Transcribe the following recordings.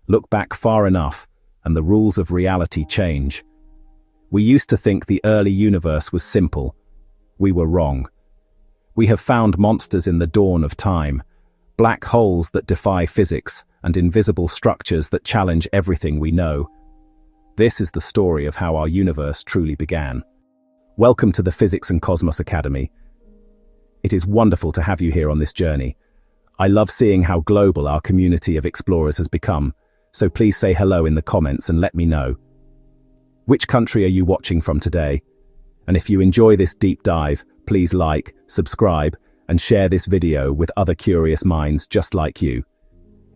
Look back far enough, and the rules of reality change. We used to think the early universe was simple. We were wrong. We have found monsters in the dawn of time, black holes that defy physics, and invisible structures that challenge everything we know. This is the story of how our universe truly began. Welcome to the Physics and Cosmos Academy. It is wonderful to have you here on this journey. I love seeing how global our community of explorers has become, so please say hello in the comments and let me know. Which country are you watching from today? And if you enjoy this deep dive, please like, subscribe, and share this video with other curious minds just like you.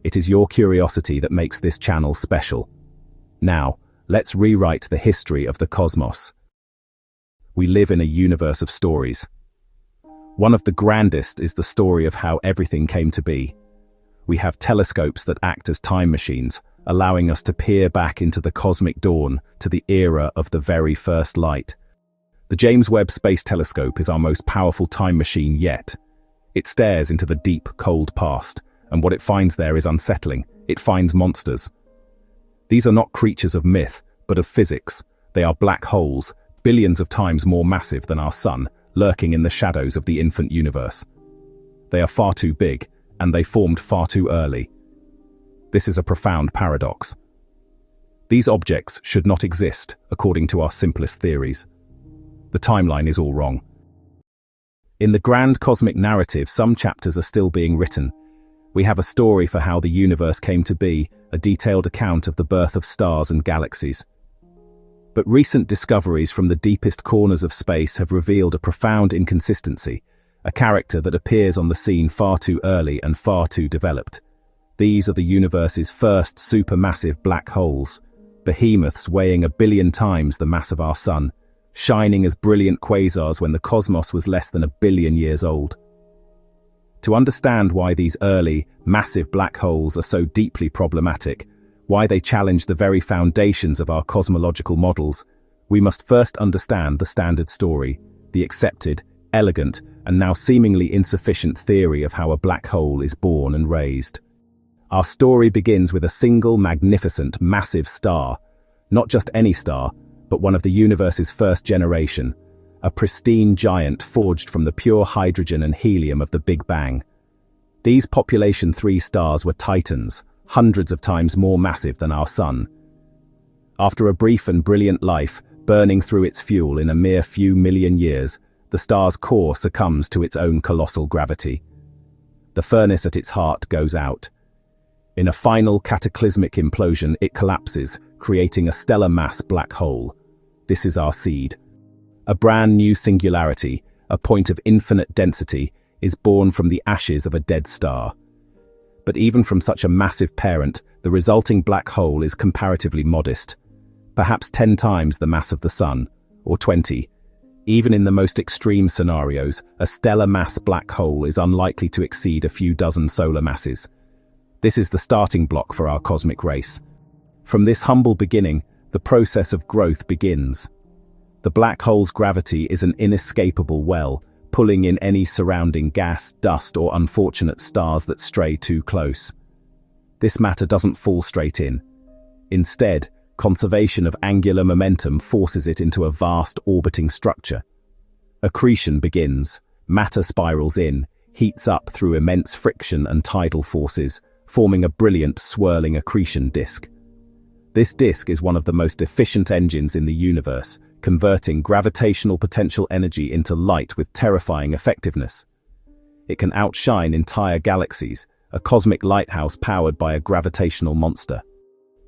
It is your curiosity that makes this channel special. Now, let's rewrite the history of the cosmos. We live in a universe of stories. One of the grandest is the story of how everything came to be. We have telescopes that act as time machines, allowing us to peer back into the cosmic dawn, to the era of the very first light. The James Webb Space Telescope is our most powerful time machine yet. It stares into the deep, cold past, and what it finds there is unsettling. It finds monsters. These are not creatures of myth, but of physics. They are black holes, billions of times more massive than our sun, lurking in the shadows of the infant universe. They are far too big, and they formed far too early. This is a profound paradox. These objects should not exist, according to our simplest theories. The timeline is all wrong. In the grand cosmic narrative, some chapters are still being written. We have a story for how the universe came to be, a detailed account of the birth of stars and galaxies. But recent discoveries from the deepest corners of space have revealed a profound inconsistency, a character that appears on the scene far too early and far too developed. These are the universe's first supermassive black holes, behemoths weighing 1 billion times the mass of our sun, shining as brilliant quasars when the cosmos was less than 1 billion years old. To understand why these early, massive black holes are so deeply problematic, why they challenge the very foundations of our cosmological models, we must first understand the standard story, the accepted, elegant, and now seemingly insufficient theory of how a black hole is born and raised. Our story begins with a single, magnificent, massive star, not just any star, but one of the universe's first generation, a pristine giant forged from the pure hydrogen and helium of the Big Bang. These population 3 stars were titans, hundreds of times more massive than our sun. After a brief and brilliant life, burning through its fuel in a mere few million years, the star's core succumbs to its own colossal gravity. The furnace at its heart goes out. In a final cataclysmic implosion, it collapses, creating a stellar mass black hole. This is our seed. A brand new singularity, a point of infinite density, is born from the ashes of a dead star. But even from such a massive parent, the resulting black hole is comparatively modest. Perhaps 10 times the mass of the sun, or 20. Even in the most extreme scenarios, a stellar mass black hole is unlikely to exceed a few dozen solar masses. This is the starting block for our cosmic race. From this humble beginning, the process of growth begins. The black hole's gravity is an inescapable well, pulling in any surrounding gas, dust, or unfortunate stars that stray too close. This matter doesn't fall straight in. Instead, conservation of angular momentum forces it into a vast orbiting structure. Accretion begins, matter spirals in, heats up through immense friction and tidal forces, forming a brilliant swirling accretion disk. This disk is one of the most efficient engines in the universe, converting gravitational potential energy into light with terrifying effectiveness. It can outshine entire galaxies, a cosmic lighthouse powered by a gravitational monster.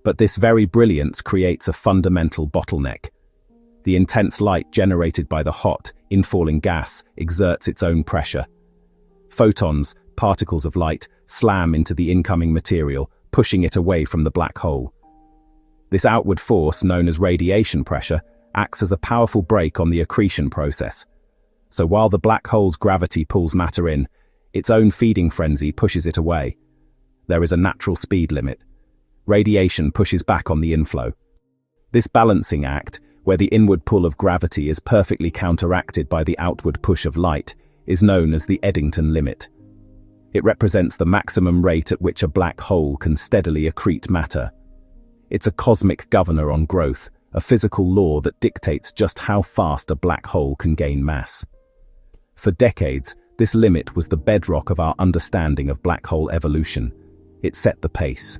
But this very brilliance creates a fundamental bottleneck. The intense light generated by the hot, infalling gas exerts its own pressure. Photons, particles of light, slam into the incoming material, pushing it away from the black hole. This outward force, known as radiation pressure, acts as a powerful brake on the accretion process. So while the black hole's gravity pulls matter in, its own feeding frenzy pushes it away. There is a natural speed limit. Radiation pushes back on the inflow. This balancing act, where the inward pull of gravity is perfectly counteracted by the outward push of light, is known as the Eddington Limit. It represents the maximum rate at which a black hole can steadily accrete matter. It's a cosmic governor on growth, a physical law that dictates just how fast a black hole can gain mass. For decades, this limit was the bedrock of our understanding of black hole evolution. It set the pace.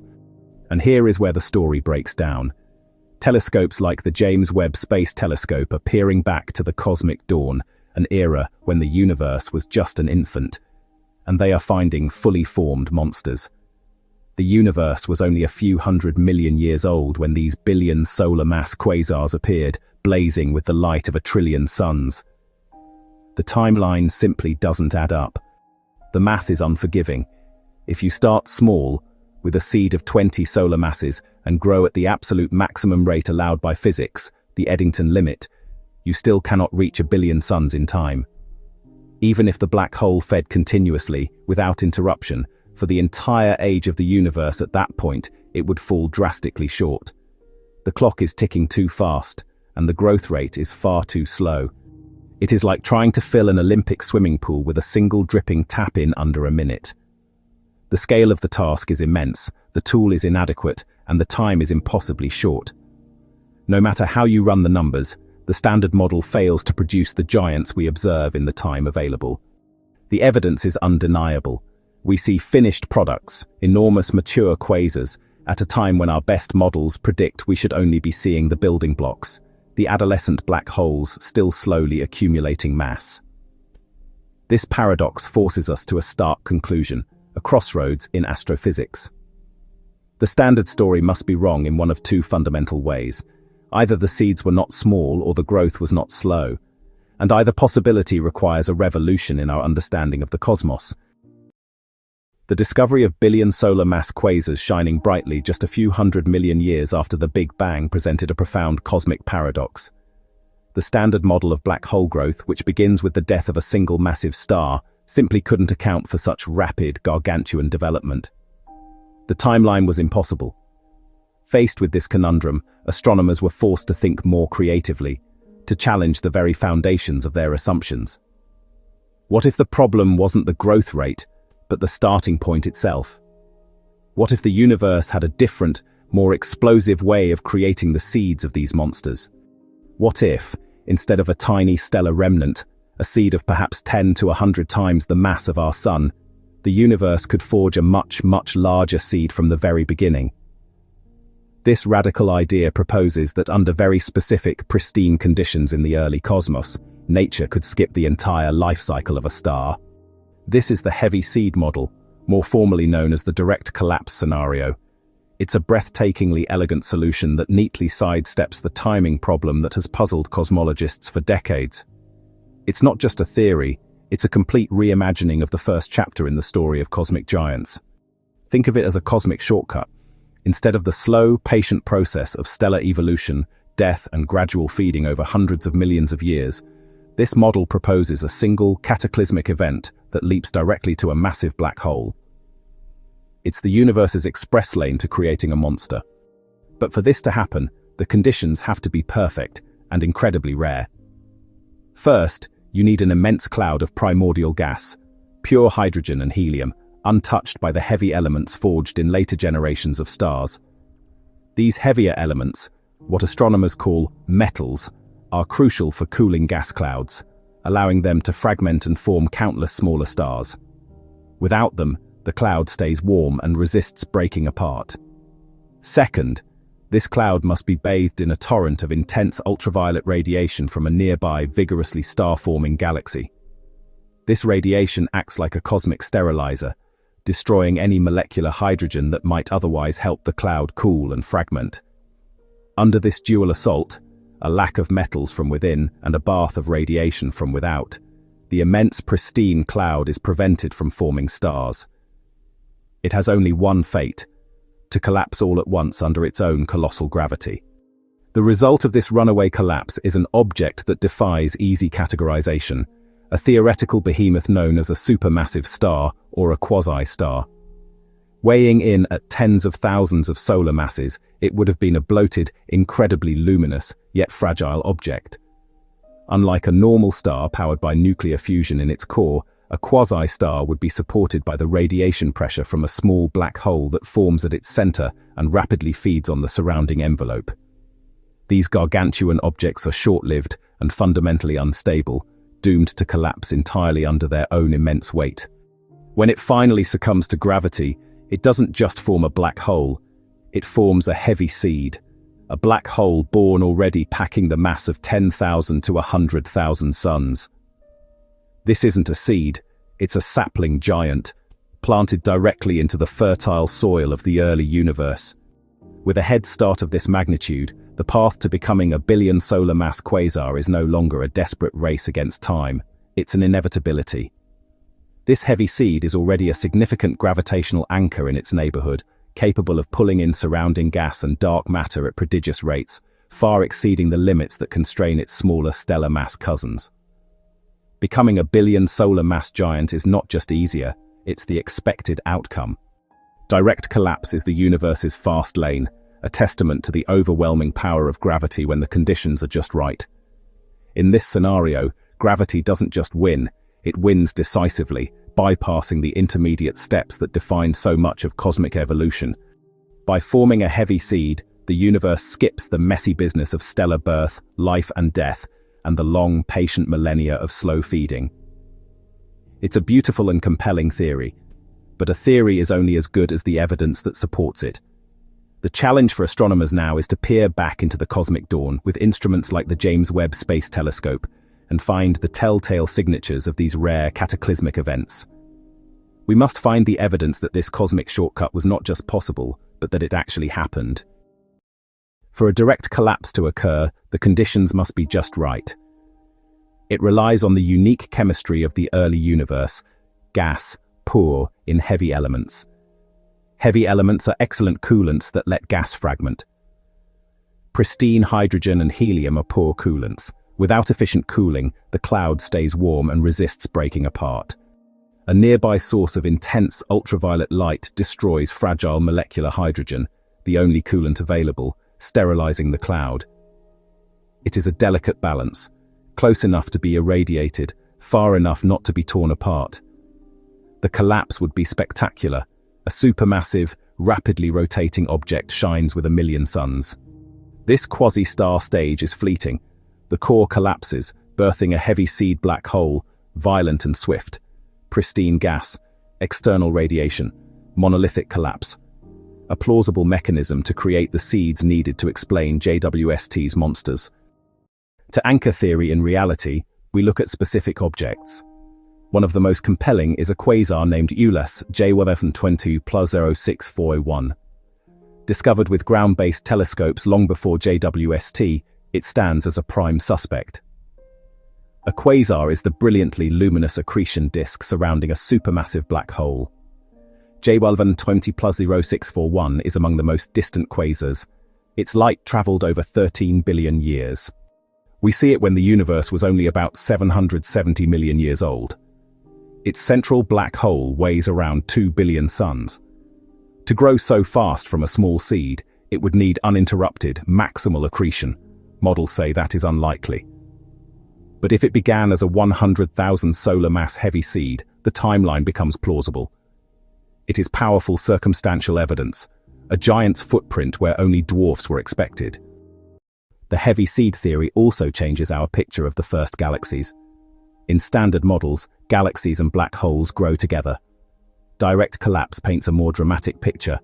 And here is where the story breaks down. Telescopes like the James Webb Space Telescope are peering back to the cosmic dawn, an era when the universe was just an infant, and they are finding fully formed monsters. The universe was only a few 100 million years old when these billion solar mass quasars appeared, blazing with the light of 1 trillion suns. The timeline simply doesn't add up. The math is unforgiving. If you start small, with a seed of 20 solar masses, and grow at the absolute maximum rate allowed by physics, the Eddington Limit, you still cannot reach 1 billion suns in time. Even if the black hole fed continuously, without interruption, for the entire age of the universe at that point, it would fall drastically short. The clock is ticking too fast, and the growth rate is far too slow. It is like trying to fill an Olympic swimming pool with a single dripping tap in under a minute. The scale of the task is immense, the tool is inadequate, and the time is impossibly short. No matter how you run the numbers, the standard model fails to produce the giants we observe in the time available. The evidence is undeniable. We see finished products, enormous mature quasars, at a time when our best models predict we should only be seeing the building blocks, the adolescent black holes still slowly accumulating mass. This paradox forces us to a stark conclusion, a crossroads in astrophysics. The standard story must be wrong in one of two fundamental ways. Either the seeds were not small or the growth was not slow, and either possibility requires a revolution in our understanding of the cosmos. The discovery of billion solar mass quasars shining brightly just a few 100 million years after the Big Bang presented a profound cosmic paradox. The standard model of black hole growth, which begins with the death of a single massive star, simply couldn't account for such rapid, gargantuan development. The timeline was impossible. Faced with this conundrum, astronomers were forced to think more creatively, to challenge the very foundations of their assumptions. What if the problem wasn't the growth rate, but the starting point itself? What if the universe had a different, more explosive way of creating the seeds of these monsters? What if, instead of a tiny stellar remnant, a seed of perhaps 10 to 100 times the mass of our Sun, the universe could forge a much, much larger seed from the very beginning? This radical idea proposes that under very specific, pristine conditions in the early cosmos, nature could skip the entire life cycle of a star. This is the heavy seed model, more formally known as the direct collapse scenario. It's a breathtakingly elegant solution that neatly sidesteps the timing problem that has puzzled cosmologists for decades. It's not just a theory, it's a complete reimagining of the first chapter in the story of cosmic giants. Think of it as a cosmic shortcut. Instead of the slow, patient process of stellar evolution, death, and gradual feeding over hundreds of millions of years, this model proposes a single, cataclysmic event that leaps directly to a massive black hole. It's the universe's express lane to creating a monster. But for this to happen, the conditions have to be perfect and incredibly rare. First, you need an immense cloud of primordial gas, pure hydrogen and helium, untouched by the heavy elements forged in later generations of stars. These heavier elements, what astronomers call metals, are crucial for cooling gas clouds, allowing them to fragment and form countless smaller stars. Without them, the cloud stays warm and resists breaking apart. Second, this cloud must be bathed in a torrent of intense ultraviolet radiation from a nearby, vigorously star-forming galaxy. This radiation acts like a cosmic sterilizer, destroying any molecular hydrogen that might otherwise help the cloud cool and fragment. Under this dual assault, a lack of metals from within and a bath of radiation from without, the immense pristine cloud is prevented from forming stars. It has only one fate: to collapse all at once under its own colossal gravity. The result of this runaway collapse is an object that defies easy categorization, a theoretical behemoth known as a supermassive star or a quasi-star. Weighing in at tens of thousands of solar masses, it would have been a bloated, incredibly luminous, yet fragile object. Unlike a normal star powered by nuclear fusion in its core, a quasi-star would be supported by the radiation pressure from a small black hole that forms at its center and rapidly feeds on the surrounding envelope. These gargantuan objects are short-lived and fundamentally unstable, doomed to collapse entirely under their own immense weight. When it finally succumbs to gravity, it doesn't just form a black hole, it forms a heavy seed, a black hole born already packing the mass of 10,000 to 100,000 suns. This isn't a seed, it's a sapling giant, planted directly into the fertile soil of the early universe. With a head start of this magnitude, the path to becoming a billion solar mass quasar is no longer a desperate race against time, it's an inevitability. This heavy seed is already a significant gravitational anchor in its neighborhood, capable of pulling in surrounding gas and dark matter at prodigious rates, far exceeding the limits that constrain its smaller stellar mass cousins. Becoming a billion solar mass giant is not just easier, it's the expected outcome. Direct collapse is the universe's fast lane, a testament to the overwhelming power of gravity when the conditions are just right. In this scenario, gravity doesn't just win, it wins decisively, bypassing the intermediate steps that define so much of cosmic evolution. By forming a heavy seed, the universe skips the messy business of stellar birth, life and death, and the long, patient millennia of slow feeding. It's a beautiful and compelling theory, but a theory is only as good as the evidence that supports it. The challenge for astronomers now is to peer back into the cosmic dawn with instruments like the James Webb Space Telescope and find the telltale signatures of these rare cataclysmic events. We must find the evidence that this cosmic shortcut was not just possible, but that it actually happened. For a direct collapse to occur, the conditions must be just right. It relies on the unique chemistry of the early universe, gas, poor in heavy elements. Heavy elements are excellent coolants that let gas fragment. Pristine hydrogen and helium are poor coolants. Without efficient cooling, the cloud stays warm and resists breaking apart. A nearby source of intense ultraviolet light destroys fragile molecular hydrogen, the only coolant available, sterilizing the cloud. It is a delicate balance, close enough to be irradiated, far enough not to be torn apart. The collapse would be spectacular. A supermassive, rapidly rotating object shines with a million suns. This quasi-star stage is fleeting. The core collapses, birthing a heavy seed black hole, violent and swift. Pristine gas, external radiation, monolithic collapse. A plausible mechanism to create the seeds needed to explain JWST's monsters. To anchor theory in reality, we look at specific objects. One of the most compelling is a quasar named Ulas JWST 0641. Discovered with ground-based telescopes long before JWST, it stands as a prime suspect. A quasar is the brilliantly luminous accretion disk surrounding a supermassive black hole. JWST 0641 is among the most distant quasars. Its light traveled over 13 billion years. We see it when the universe was only about 770 million years old. Its central black hole weighs around 2 billion suns. To grow so fast from a small seed, it would need uninterrupted, maximal accretion. Models say that is unlikely. But if it began as a 100,000 solar mass heavy seed, the timeline becomes plausible. It is powerful circumstantial evidence, a giant's footprint where only dwarfs were expected. The heavy seed theory also changes our picture of the first galaxies. In standard models, galaxies and black holes grow together. Direct collapse paints a more dramatic picture.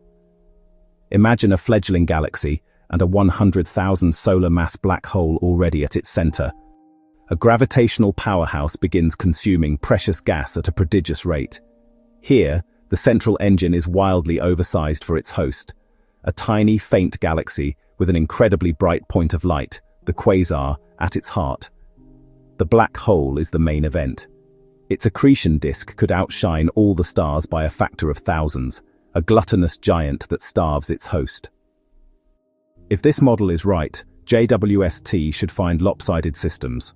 Imagine a fledgling galaxy and a 100,000 solar mass black hole already at its center. A gravitational powerhouse begins consuming precious gas at a prodigious rate. Here, the central engine is wildly oversized for its host, a tiny, faint galaxy with an incredibly bright point of light, the quasar, at its heart. The black hole is the main event. Its accretion disk could outshine all the stars by a factor of thousands, a gluttonous giant that starves its host. If this model is right, JWST should find lopsided systems,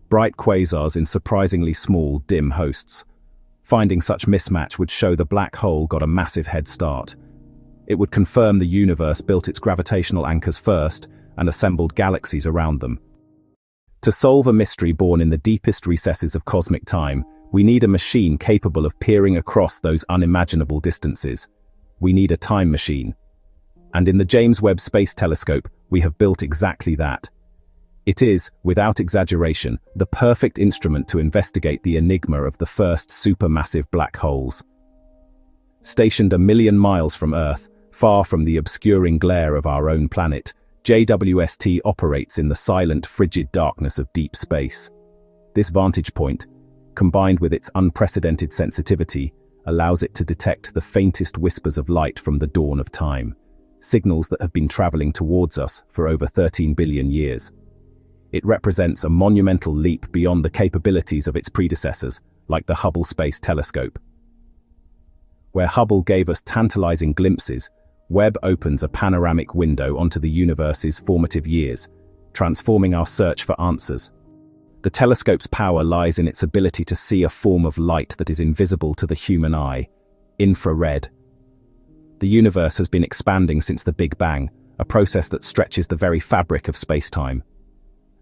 bright quasars in surprisingly small, dim hosts. Finding such mismatch would show the black hole got a massive head start. It would confirm the universe built its gravitational anchors first and assembled galaxies around them. To solve a mystery born in the deepest recesses of cosmic time, We need a machine capable of peering across those unimaginable distances. We need a time machine. And in the James Webb Space Telescope, we have built exactly that. It is, without exaggeration, the perfect instrument to investigate the enigma of the first supermassive black holes. Stationed 1 million miles from Earth, far from the obscuring glare of our own planet, JWST operates in the silent, frigid darkness of deep space. This vantage point, combined with its unprecedented sensitivity, allows it to detect the faintest whispers of light from the dawn of time, signals that have been traveling towards us for over 13 billion years. It represents a monumental leap beyond the capabilities of its predecessors, like the Hubble Space Telescope. Where Hubble gave us tantalizing glimpses, Webb opens a panoramic window onto the universe's formative years, transforming our search for answers. The telescope's power lies in its ability to see a form of light that is invisible to the human eye: infrared. The universe has been expanding since the Big Bang, a process that stretches the very fabric of space-time.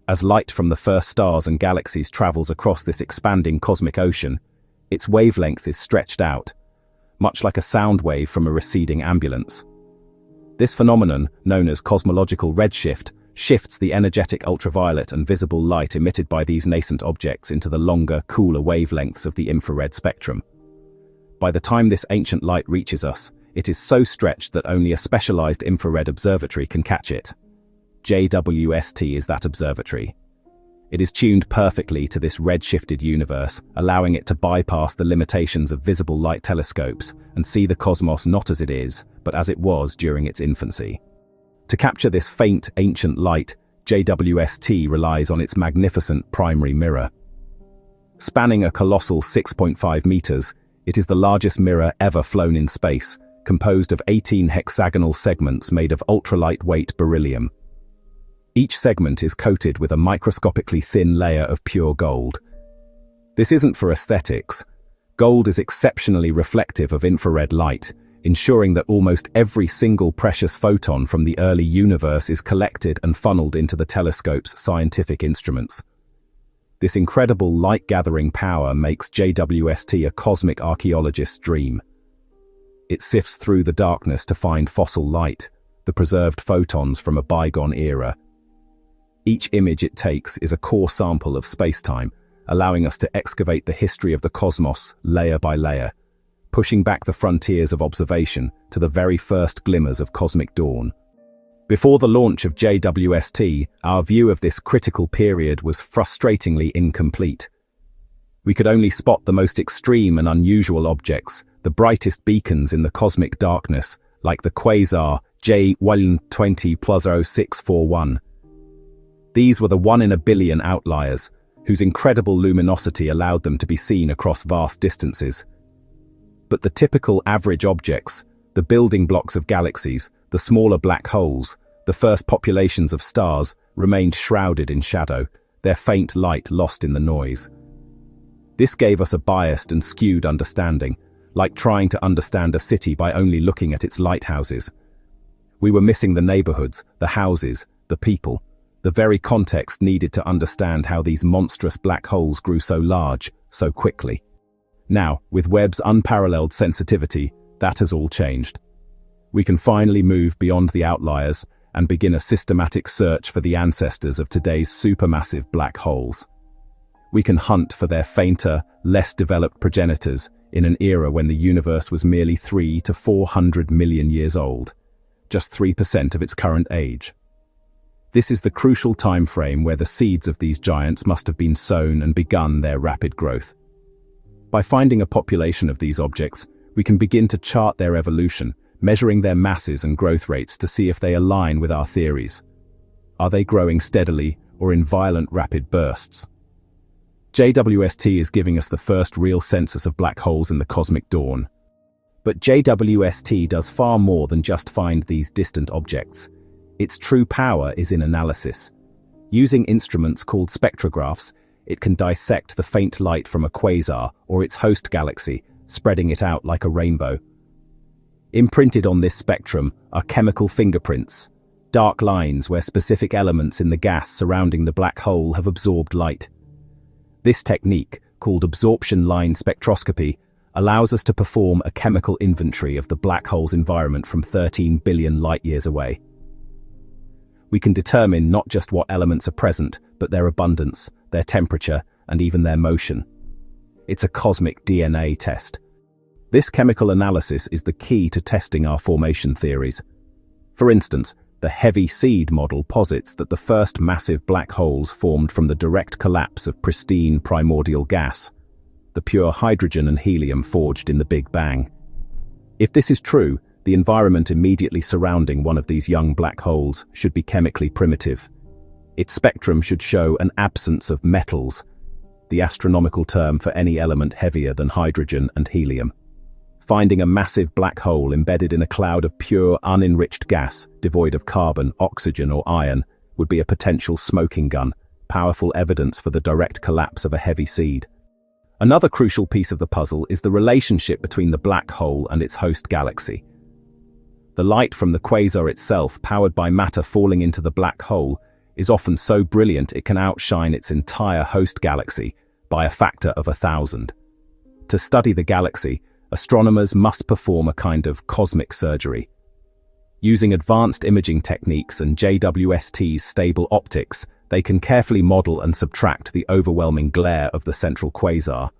As light from the first stars and galaxies travels across this expanding cosmic ocean, its wavelength is stretched out, much like a sound wave from a receding ambulance. This phenomenon, known as cosmological redshift, shifts the energetic ultraviolet and visible light emitted by these nascent objects into the longer, cooler wavelengths of the infrared spectrum. By the time this ancient light reaches us, it is so stretched that only a specialized infrared observatory can catch it. JWST is that observatory. It is tuned perfectly to this redshifted universe, allowing it to bypass the limitations of visible light telescopes and see the cosmos not as it is, but as it was during its infancy. To capture this faint, ancient light, JWST relies on its magnificent primary mirror. Spanning a colossal 6.5 meters, it is the largest mirror ever flown in space, composed of 18 hexagonal segments made of ultra-lightweight beryllium. Each segment is coated with a microscopically thin layer of pure gold. This isn't for aesthetics. Gold is exceptionally reflective of infrared light, ensuring that almost every single precious photon from the early universe is collected and funneled into the telescope's scientific instruments. This incredible light-gathering power makes JWST a cosmic archaeologist's dream. It sifts through the darkness to find fossil light, the preserved photons from a bygone era. Each image it takes is a core sample of space-time, allowing us to excavate the history of the cosmos layer by layer, pushing back the frontiers of observation to the very first glimmers of cosmic dawn. Before the launch of JWST, our view of this critical period was frustratingly incomplete. We could only spot the most extreme and unusual objects, the brightest beacons in the cosmic darkness, like the Quasar J120+0641. These were the 1 in a billion outliers, whose incredible luminosity allowed them to be seen across vast distances. But the typical average objects, the building blocks of galaxies, the smaller black holes, the first populations of stars, remained shrouded in shadow, their faint light lost in the noise. This gave us a biased and skewed understanding, like trying to understand a city by only looking at its lighthouses. We were missing the neighborhoods, the houses, the people, the very context needed to understand how these monstrous black holes grew so large, so quickly. Now, with Webb's unparalleled sensitivity, that has all changed. We can finally move beyond the outliers and begin a systematic search for the ancestors of today's supermassive black holes. We can hunt for their fainter, less developed progenitors in an era when the universe was merely 300 to 400 million years old, just 3% of its current age. This is the crucial time frame where the seeds of these giants must have been sown and begun their rapid growth. By finding a population of these objects, we can begin to chart their evolution, measuring their masses and growth rates to see if they align with our theories. Are they growing steadily or in violent rapid bursts? JWST is giving us the first real census of black holes in the cosmic dawn. But JWST does far more than just find these distant objects. Its true power is in analysis. Using instruments called spectrographs, it can dissect the faint light from a quasar or its host galaxy, spreading it out like a rainbow. Imprinted on this spectrum are chemical fingerprints, dark lines where specific elements in the gas surrounding the black hole have absorbed light. This technique, called absorption line spectroscopy, allows us to perform a chemical inventory of the black hole's environment from 13 billion light-years away. We can determine not just what elements are present, but their abundance, their temperature, and even their motion. It's a cosmic DNA test. This chemical analysis is the key to testing our formation theories. For instance, the heavy seed model posits that the first massive black holes formed from the direct collapse of pristine primordial gas, the pure hydrogen and helium forged in the Big Bang. If this is true, the environment immediately surrounding one of these young black holes should be chemically primitive. Its spectrum should show an absence of metals, the astronomical term for any element heavier than hydrogen and helium. Finding a massive black hole embedded in a cloud of pure, unenriched gas, devoid of carbon, oxygen, or iron, would be a potential smoking gun, powerful evidence for the direct collapse of a heavy seed. Another crucial piece of the puzzle is the relationship between the black hole and its host galaxy. The light from the quasar itself, powered by matter falling into the black hole, is often so brilliant it can outshine its entire host galaxy by a factor of 1,000. To study the galaxy, astronomers must perform a kind of cosmic surgery. Using advanced imaging techniques and JWST's stable optics, they can carefully model and subtract the overwhelming glare of the central quasar.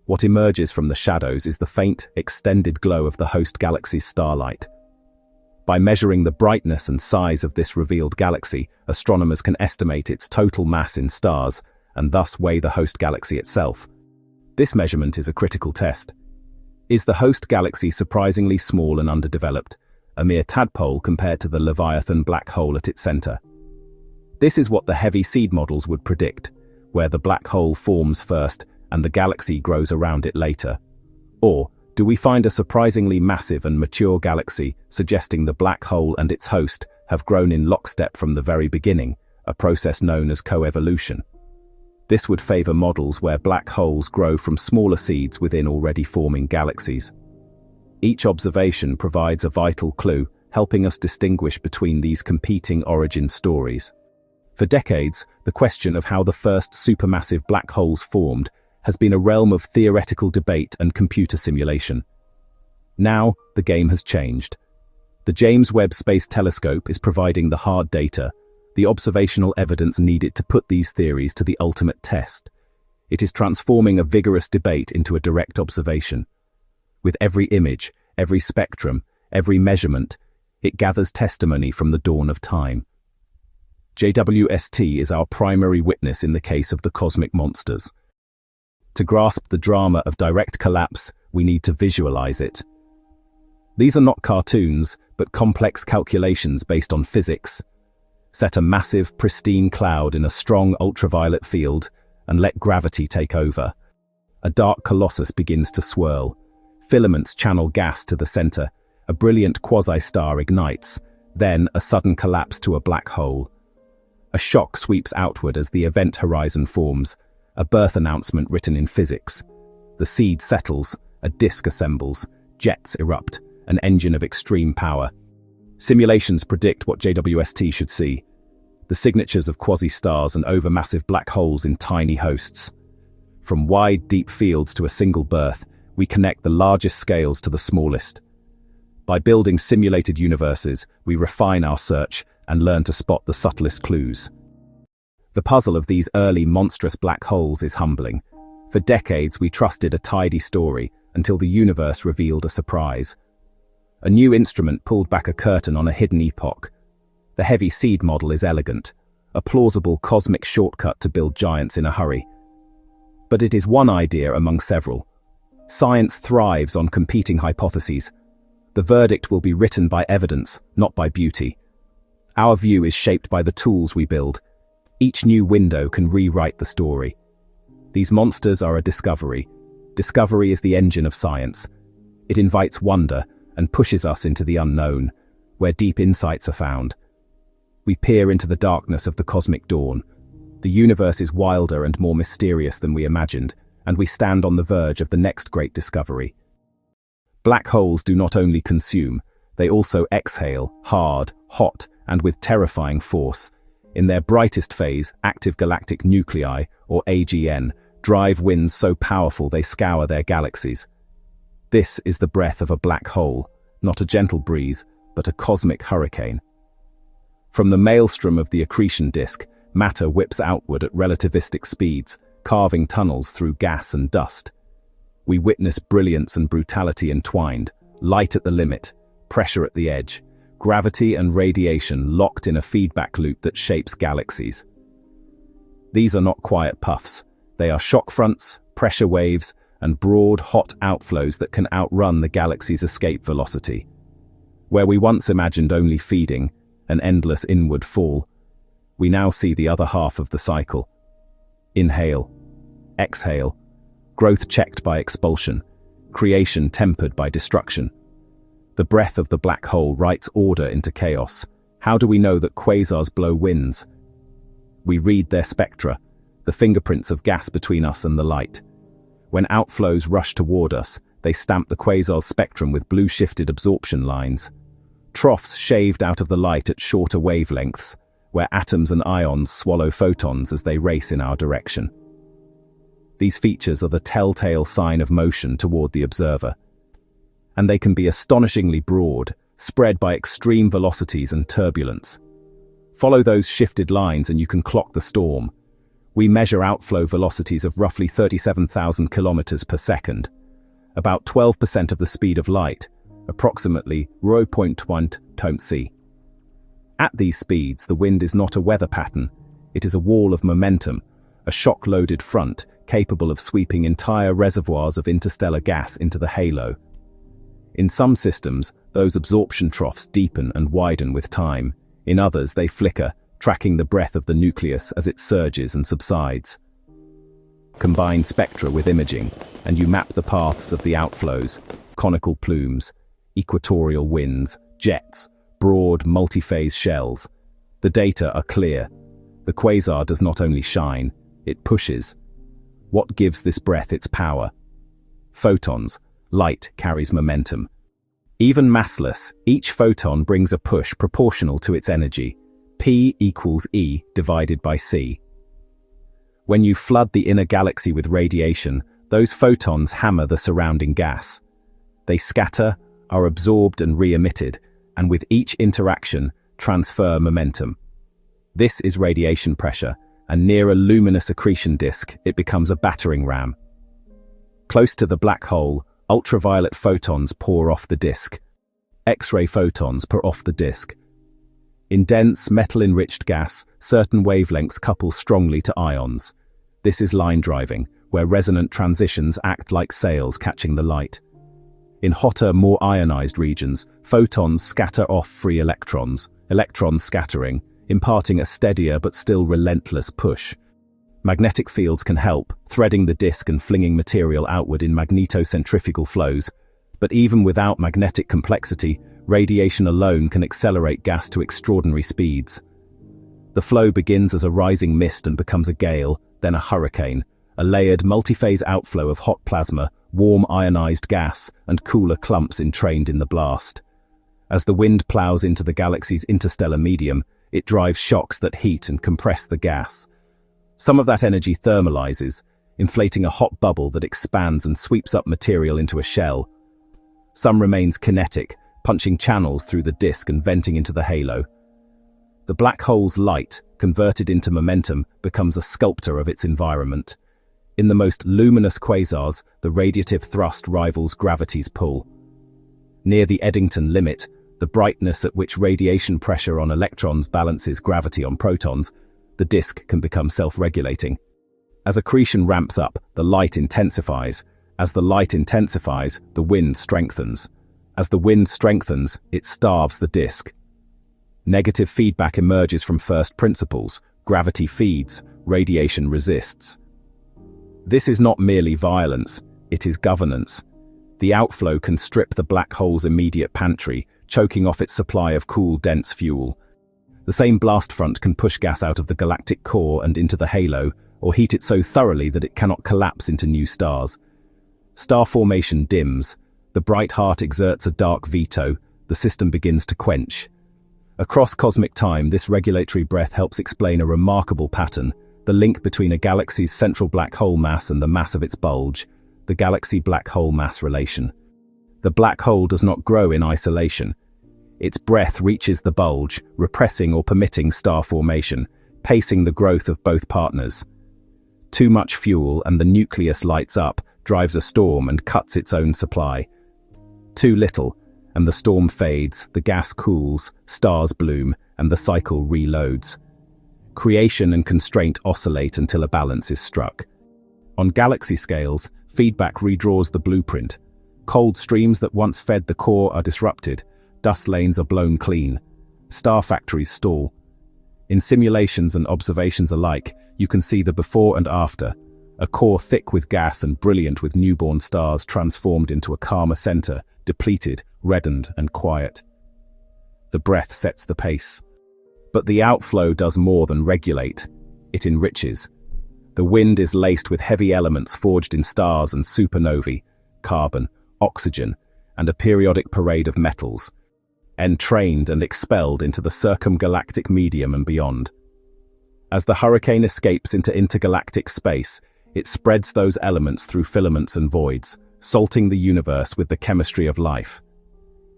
What emerges from the shadows is the faint, extended glow of the host galaxy's starlight. By measuring the brightness and size of this revealed galaxy, astronomers can estimate its total mass in stars, and thus weigh the host galaxy itself. This measurement is a critical test. Is the host galaxy surprisingly small and underdeveloped, a mere tadpole compared to the Leviathan black hole at its center? This is what the heavy seed models would predict, where the black hole forms first and the galaxy grows around it later. Or, do we find a surprisingly massive and mature galaxy, suggesting the black hole and its host have grown in lockstep from the very beginning, a process known as coevolution? This would favor models where black holes grow from smaller seeds within already forming galaxies. Each observation provides a vital clue, helping us distinguish between these competing origin stories. For decades, the question of how the first supermassive black holes formed has been a realm of theoretical debate and computer simulation. Now, the game has changed. The James Webb Space Telescope is providing the hard data, the observational evidence needed to put these theories to the ultimate test. It is transforming a vigorous debate into a direct observation. With every image, every spectrum, every measurement, it gathers testimony from the dawn of time. JWST is our primary witness in the case of the cosmic monsters. To grasp the drama of direct collapse, we need to visualize it. These are not cartoons, but complex calculations based on physics. Set a massive, pristine cloud in a strong ultraviolet field, and let gravity take over. A dark colossus begins to swirl. Filaments channel gas to the center. A brilliant quasi-star ignites. Then, a sudden collapse to a black hole. A shock sweeps outward as the event horizon forms, a birth announcement written in physics. The seed settles, a disk assembles, jets erupt, an engine of extreme power. Simulations predict what JWST should see. The signatures of quasi-stars and overmassive black holes in tiny hosts. From wide, deep fields to a single birth, we connect the largest scales to the smallest. By building simulated universes, we refine our search and learn to spot the subtlest clues. The puzzle of these early monstrous black holes is humbling. For decades, we trusted a tidy story until the universe revealed a surprise. A new instrument pulled back a curtain on a hidden epoch. The heavy seed model is elegant, a plausible cosmic shortcut to build giants in a hurry. But it is one idea among several. Science thrives on competing hypotheses. The verdict will be written by evidence, not by beauty. Our view is shaped by the tools we build. Each new window can rewrite the story. These monsters are a discovery. Discovery is the engine of science. It invites wonder and pushes us into the unknown, where deep insights are found. We peer into the darkness of the cosmic dawn. The universe is wilder and more mysterious than we imagined, and we stand on the verge of the next great discovery. Black holes do not only consume, they also exhale, hard, hot, and with terrifying force. In their brightest phase, active galactic nuclei, or AGN, drive winds so powerful they scour their galaxies. This is the breath of a black hole, not a gentle breeze, but a cosmic hurricane. From the maelstrom of the accretion disk, matter whips outward at relativistic speeds, carving tunnels through gas and dust. We witness brilliance and brutality entwined, light at the limit, pressure at the edge, gravity and radiation locked in a feedback loop that shapes galaxies. These are not quiet puffs. They are shock fronts, pressure waves, and broad, hot outflows that can outrun the galaxy's escape velocity. Where we once imagined only feeding, an endless inward fall, we now see the other half of the cycle. Inhale, exhale, growth checked by expulsion, creation tempered by destruction. The breath of the black hole writes order into chaos. How do we know that quasars blow winds? We read their spectra, the fingerprints of gas between us and the light. When outflows rush toward us, they stamp the quasar's spectrum with blue-shifted absorption lines. Troughs shaved out of the light at shorter wavelengths, where atoms and ions swallow photons as they race in our direction. These features are the telltale sign of motion toward the observer. And they can be astonishingly broad, spread by extreme velocities and turbulence. Follow those shifted lines and you can clock the storm. We measure outflow velocities of roughly 37,000 kilometers per second, about 12% of the speed of light, approximately 0.1 c. At these speeds, the wind is not a weather pattern, it is a wall of momentum, a shock-loaded front capable of sweeping entire reservoirs of interstellar gas into the halo. In some systems, those absorption troughs deepen and widen with time. In others, they flicker, tracking the breath of the nucleus as it surges and subsides. Combine spectra with imaging, and you map the paths of the outflows: conical plumes, equatorial winds, jets, broad, multi-phase shells. The data are clear. The quasar does not only shine, it pushes. What gives this breath its power? Photons. Light carries momentum. Even massless, each photon brings a push proportional to its energy. P equals E divided by C. When you flood the inner galaxy with radiation, those photons hammer the surrounding gas. They scatter, are absorbed and re-emitted, and with each interaction, transfer momentum. This is radiation pressure, and near a luminous accretion disk, it becomes a battering ram. Close to the black hole, ultraviolet photons pour off the disk. X-ray photons pour off the disk. In dense, metal-enriched gas, certain wavelengths couple strongly to ions. This is line driving, where resonant transitions act like sails catching the light. In hotter, more ionized regions, photons scatter off free electrons scattering, imparting a steadier but still relentless push. Magnetic fields can help, threading the disk and flinging material outward in magnetocentrifugal flows. But even without magnetic complexity, radiation alone can accelerate gas to extraordinary speeds. The flow begins as a rising mist and becomes a gale, then a hurricane, a layered multi-phase outflow of hot plasma, warm ionized gas, and cooler clumps entrained in the blast. As the wind plows into the galaxy's interstellar medium, it drives shocks that heat and compress the gas. Some of that energy thermalizes, inflating a hot bubble that expands and sweeps up material into a shell. Some remains kinetic, punching channels through the disk and venting into the halo. The black hole's light, converted into momentum, becomes a sculptor of its environment. In the most luminous quasars, the radiative thrust rivals gravity's pull. Near the Eddington Limit, the brightness at which radiation pressure on electrons balances gravity on protons, the disk can become self-regulating. As accretion ramps up, the light intensifies. As the light intensifies, the wind strengthens. As the wind strengthens, it starves the disk. Negative feedback emerges from first principles. Gravity feeds, radiation resists. This is not merely violence, it is governance. The outflow can strip the black hole's immediate pantry, choking off its supply of cool, dense fuel. The same blast front can push gas out of the galactic core and into the halo, or heat it so thoroughly that it cannot collapse into new stars. Star formation dims, the bright heart exerts a dark veto, the system begins to quench. Across cosmic time, this regulatory breath helps explain a remarkable pattern. the link between a galaxy's central black hole mass and the mass of its bulge, the galaxy-black hole mass relation. The black hole does not grow in isolation. Its breath reaches the bulge, repressing or permitting star formation, pacing the growth of both partners. Too much fuel and the nucleus lights up, drives a storm and cuts its own supply. Too little, and the storm fades, the gas cools, stars bloom, and the cycle reloads. Creation and constraint oscillate until a balance is struck. On galaxy scales, feedback redraws the blueprint. Cold streams that once fed the core are disrupted, dust lanes are blown clean, star factories stall. In simulations and observations alike, you can see the before and after, a core thick with gas and brilliant with newborn stars transformed into a calmer center, depleted, reddened, and quiet. The breath sets the pace. But the outflow does more than regulate. It enriches. The wind is laced with heavy elements forged in stars and supernovae, carbon, oxygen, and a periodic parade of metals, entrained and expelled into the circumgalactic medium and beyond. As the hurricane escapes into intergalactic space, it spreads those elements through filaments and voids, salting the universe with the chemistry of life.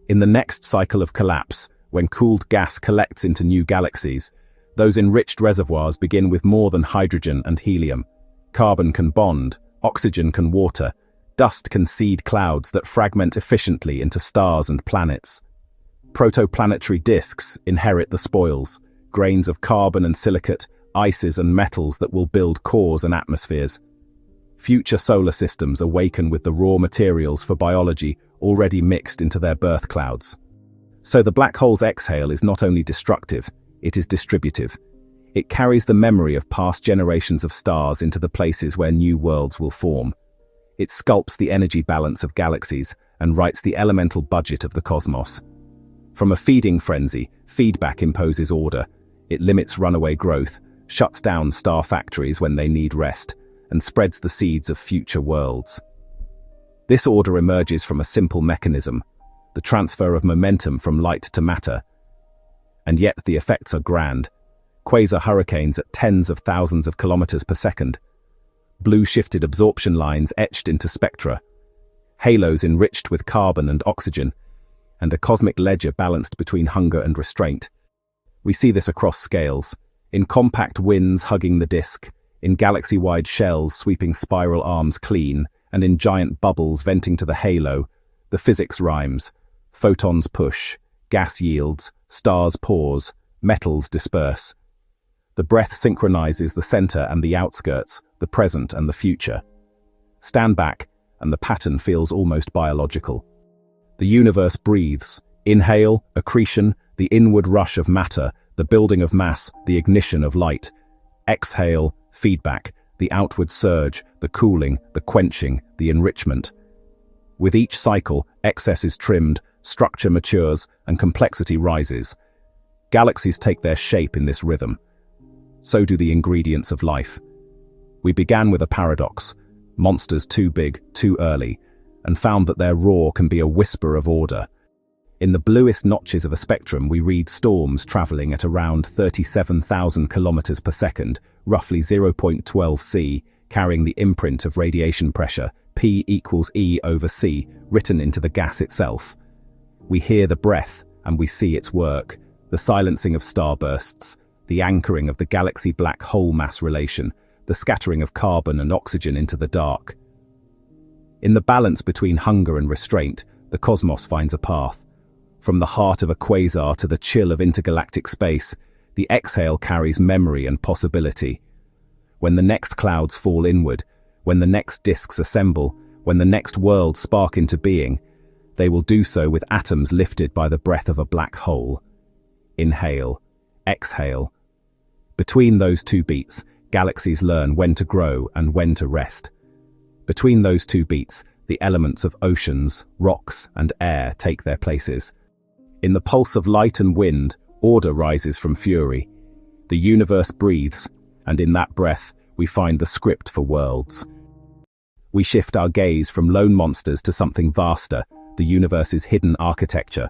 In the next cycle of collapse, when cooled gas collects into new galaxies, those enriched reservoirs begin with more than hydrogen and helium. Carbon can bond, oxygen can water, dust can seed clouds that fragment efficiently into stars and planets. Protoplanetary disks inherit the spoils, grains of carbon and silicate, ices and metals that will build cores and atmospheres. Future solar systems awaken with the raw materials for biology already mixed into their birth clouds. So the black hole's exhale is not only destructive, it is distributive. It carries the memory of past generations of stars into the places where new worlds will form. It sculpts the energy balance of galaxies and writes the elemental budget of the cosmos. From a feeding frenzy, feedback imposes order. It limits runaway growth, shuts down star factories when they need rest, and spreads the seeds of future worlds. This order emerges from a simple mechanism, the transfer of momentum from light to matter. And yet the effects are grand. Quasar hurricanes at tens of thousands of kilometers per second. Blue-shifted absorption lines etched into spectra. Halos enriched with carbon and oxygen. And a cosmic ledger balanced between hunger and restraint. We see this across scales. In compact winds hugging the disk, in galaxy-wide shells sweeping spiral arms clean, and in giant bubbles venting to the halo, the physics rhymes. Photons push, gas yields, stars pause, metals disperse. The breath synchronizes the center and the outskirts, the present and the future. Stand back, and the pattern feels almost biological. The universe breathes. Inhale, accretion, the inward rush of matter, the building of mass, the ignition of light. Exhale, feedback, the outward surge, the cooling, the quenching, the enrichment. With each cycle, excess is trimmed, structure matures, and complexity rises. Galaxies take their shape in this rhythm. So do the ingredients of life. We began with a paradox, monsters too big, too early, and found that their roar can be a whisper of order. In the bluest notches of a spectrum, we read storms traveling at around 37,000 kilometers per second, roughly 0.12 C, carrying the imprint of radiation pressure, P equals E over C, written into the gas itself. We hear the breath, and we see its work, the silencing of starbursts, the anchoring of the galaxy-black hole mass relation, the scattering of carbon and oxygen into the dark. In the balance between hunger and restraint, the cosmos finds a path. From the heart of a quasar to the chill of intergalactic space, the exhale carries memory and possibility. When the next clouds fall inward, when the next disks assemble, when the next worlds spark into being, they will do so with atoms lifted by the breath of a black hole. Inhale, exhale. Between those two beats, galaxies learn when to grow and when to rest. Between those two beats, the elements of oceans, rocks, and air take their places. In the pulse of light and wind, order rises from fury. The universe breathes, and in that breath, we find the script for worlds. We shift our gaze from lone monsters to something vaster, the universe's hidden architecture.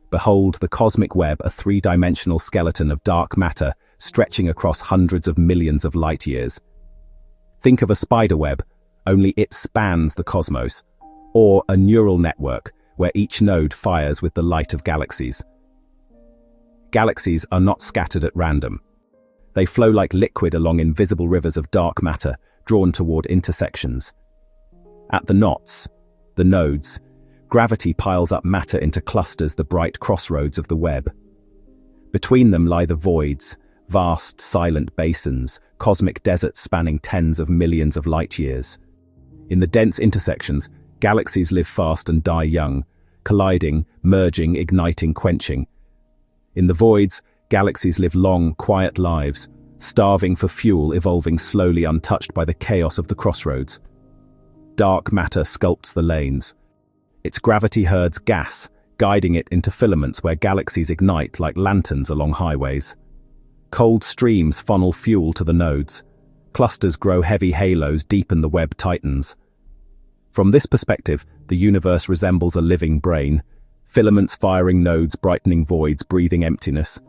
Behold the cosmic web, a three-dimensional skeleton of dark matter, stretching across hundreds of millions of light-years. Think of a spider web, only it spans the cosmos, or a neural network where each node fires with the light of galaxies. Galaxies are not scattered at random. They flow like liquid along invisible rivers of dark matter, drawn toward intersections. At the knots, the nodes, gravity piles up matter into clusters, the bright crossroads of the web. Between them lie the voids, vast, silent basins, cosmic deserts spanning tens of millions of light-years. In the dense intersections, galaxies live fast and die young, colliding, merging, igniting, quenching. In the voids, galaxies live long, quiet lives, starving for fuel, evolving slowly, untouched by the chaos of the crossroads. Dark matter sculpts the lanes. Its gravity herds gas, guiding it into filaments where galaxies ignite like lanterns along highways. Cold streams funnel fuel to the nodes. Clusters grow heavy halos, deepen the web tightens. From this perspective, the universe resembles a living brain. Filaments firing nodes, brightening voids, breathing emptiness.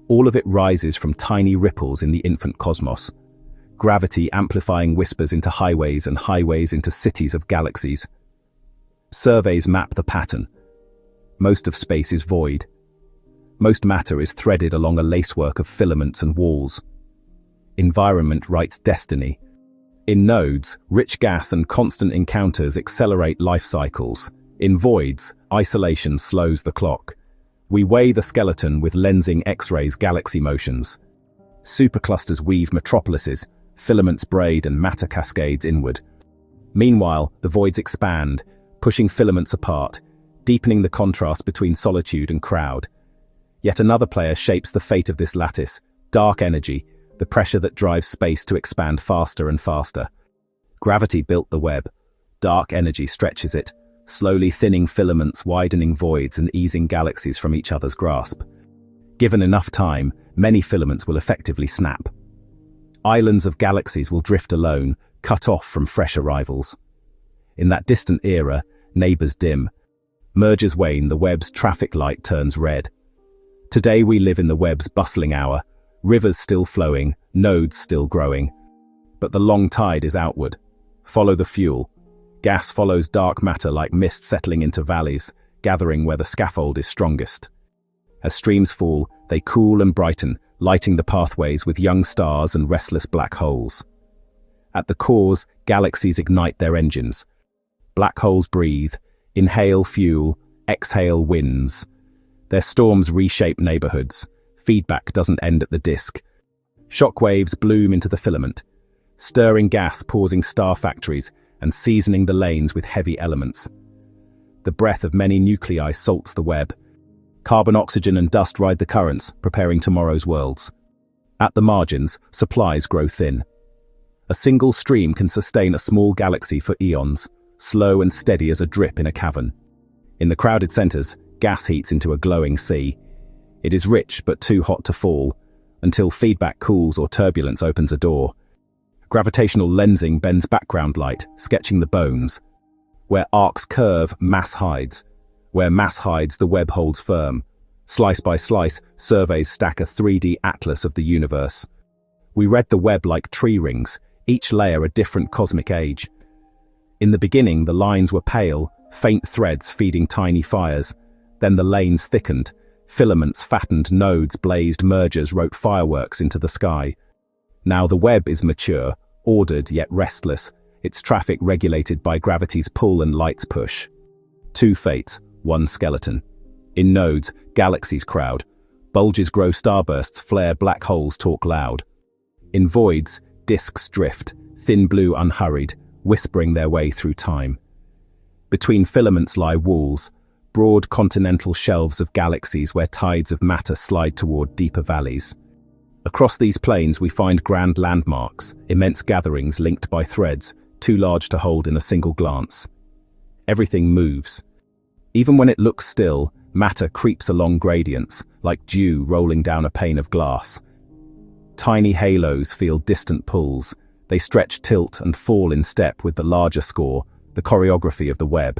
All of it rises from tiny ripples in the infant cosmos. Gravity amplifying whispers into highways and highways into cities of galaxies. Surveys map the pattern. Most of space is void. Most matter is threaded along a lacework of filaments and walls. Environment writes destiny. In nodes, rich gas and constant encounters accelerate life cycles. In voids, isolation slows the clock. We weigh the skeleton with lensing X-rays, galaxy motions. Superclusters weave metropolises, filaments braid and matter cascades inward. Meanwhile, the voids expand, pushing filaments apart, deepening the contrast between solitude and crowd. Yet another player shapes the fate of this lattice: dark energy, the pressure that drives space to expand faster and faster. Gravity built the web. Dark energy stretches it, slowly thinning filaments, widening voids, and easing galaxies from each other's grasp. Given enough time, many filaments will effectively snap. Islands of galaxies will drift alone, cut off from fresh arrivals. In that distant era, neighbors dim. Mergers wane, the web's traffic light turns red. Today we live in the web's bustling hour, rivers still flowing, nodes still growing. But the long tide is outward. Follow the fuel. Gas follows dark matter like mist settling into valleys, gathering where the scaffold is strongest. As streams fall, they cool and brighten, lighting the pathways with young stars and restless black holes. At the cores, galaxies ignite their engines. Black holes breathe, inhale fuel, exhale winds. Their storms reshape neighborhoods. Feedback doesn't end at the disk. Shockwaves bloom into the filament, stirring gas, pausing star factories, and seasoning the lanes with heavy elements. The breath of many nuclei salts the web. Carbon, oxygen, and dust ride the currents, preparing tomorrow's worlds. At the margins, supplies grow thin. A single stream can sustain a small galaxy for eons, slow and steady as a drip in a cavern. In the crowded centers, gas heats into a glowing sea. It is rich but too hot to fall, until feedback cools or turbulence opens a door. Gravitational lensing bends background light, sketching the bones. Where arcs curve, mass hides. Where mass hides, the web holds firm. Slice by slice, surveys stack a 3D atlas of the universe. We read the web like tree rings, each layer a different cosmic age. In the beginning, the lines were pale, faint threads feeding tiny fires. Then the lanes thickened. Filaments fattened, nodes blazed, mergers wrote fireworks into the sky. Now the web is mature, ordered yet restless, its traffic regulated by gravity's pull and light's push. Two fates, one skeleton. In nodes, galaxies crowd. Bulges grow, starbursts flare, black holes talk loud. In voids, disks drift, thin blue unhurried, whispering their way through time. Between filaments lie walls, broad continental shelves of galaxies where tides of matter slide toward deeper valleys. Across these plains we find grand landmarks, immense gatherings linked by threads, too large to hold in a single glance. Everything moves. Even when it looks still, matter creeps along gradients, like dew rolling down a pane of glass. Tiny halos feel distant pulls. They stretch, tilt, and fall in step with the larger score, the choreography of the web.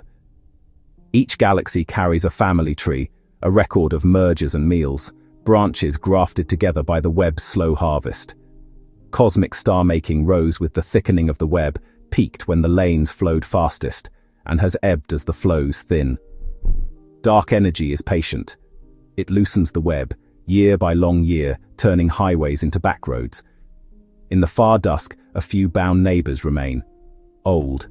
Each galaxy carries a family tree, a record of mergers and meals, branches grafted together by the web's slow harvest. Cosmic star-making rose with the thickening of the web, peaked when the lanes flowed fastest, and has ebbed as the flows thin. Dark energy is patient. It loosens the web, year by long year, turning highways into backroads. In the far dusk, a few bound neighbors remain, old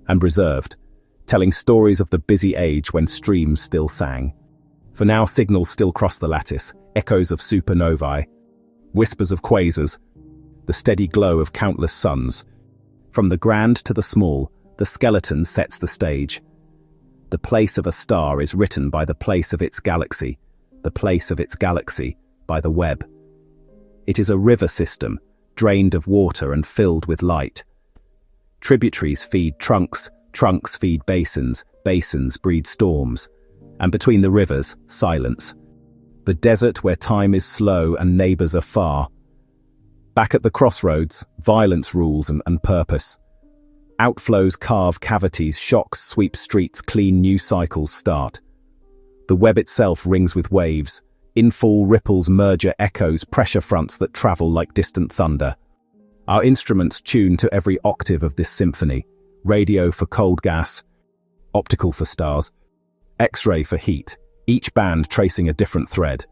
and reserved, telling stories of the busy age when streams still sang. For now, signals still cross the lattice, echoes of supernovae, whispers of quasars, the steady glow of countless suns. From the grand to the small, the skeleton sets the stage. The place of a star is written by the place of its galaxy, the place of its galaxy by the web. It is a river system, drained of water and filled with light. Tributaries feed trunks, trunks feed basins, basins breed storms, and between the rivers, silence. The desert where time is slow and neighbors are far. Back at the crossroads, violence rules and purpose. Outflows carve cavities, shocks sweep streets, clean new cycles start. The web itself rings with waves. Infall ripples merger echoes, pressure fronts that travel like distant thunder. Our instruments tune to every octave of this symphony. Radio for cold gas, optical for stars, X-ray for heat, each band tracing a different thread.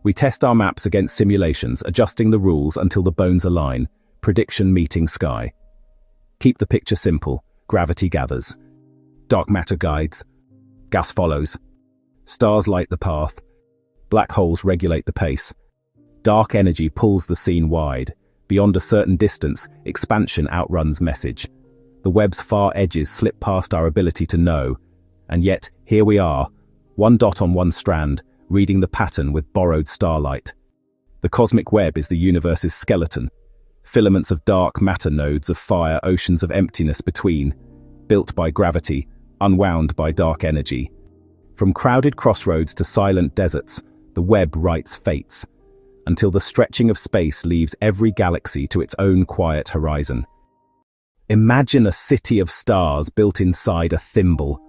We test our maps against simulations, adjusting the rules until the bones align, prediction meeting sky. Keep the picture simple, gravity gathers. Dark matter guides, gas follows. Stars light the path. Black holes regulate the pace. Dark energy pulls the scene wide. Beyond a certain distance, expansion outruns message. The web's far edges slip past our ability to know. And yet, here we are, one dot on one strand, reading the pattern with borrowed starlight. The cosmic web is the universe's skeleton. Filaments of dark matter, nodes of fire, oceans of emptiness between. Built by gravity, unwound by dark energy. From crowded crossroads to silent deserts, the web writes fates, until the stretching of space leaves every galaxy to its own quiet horizon. Imagine a city of stars built inside a thimble.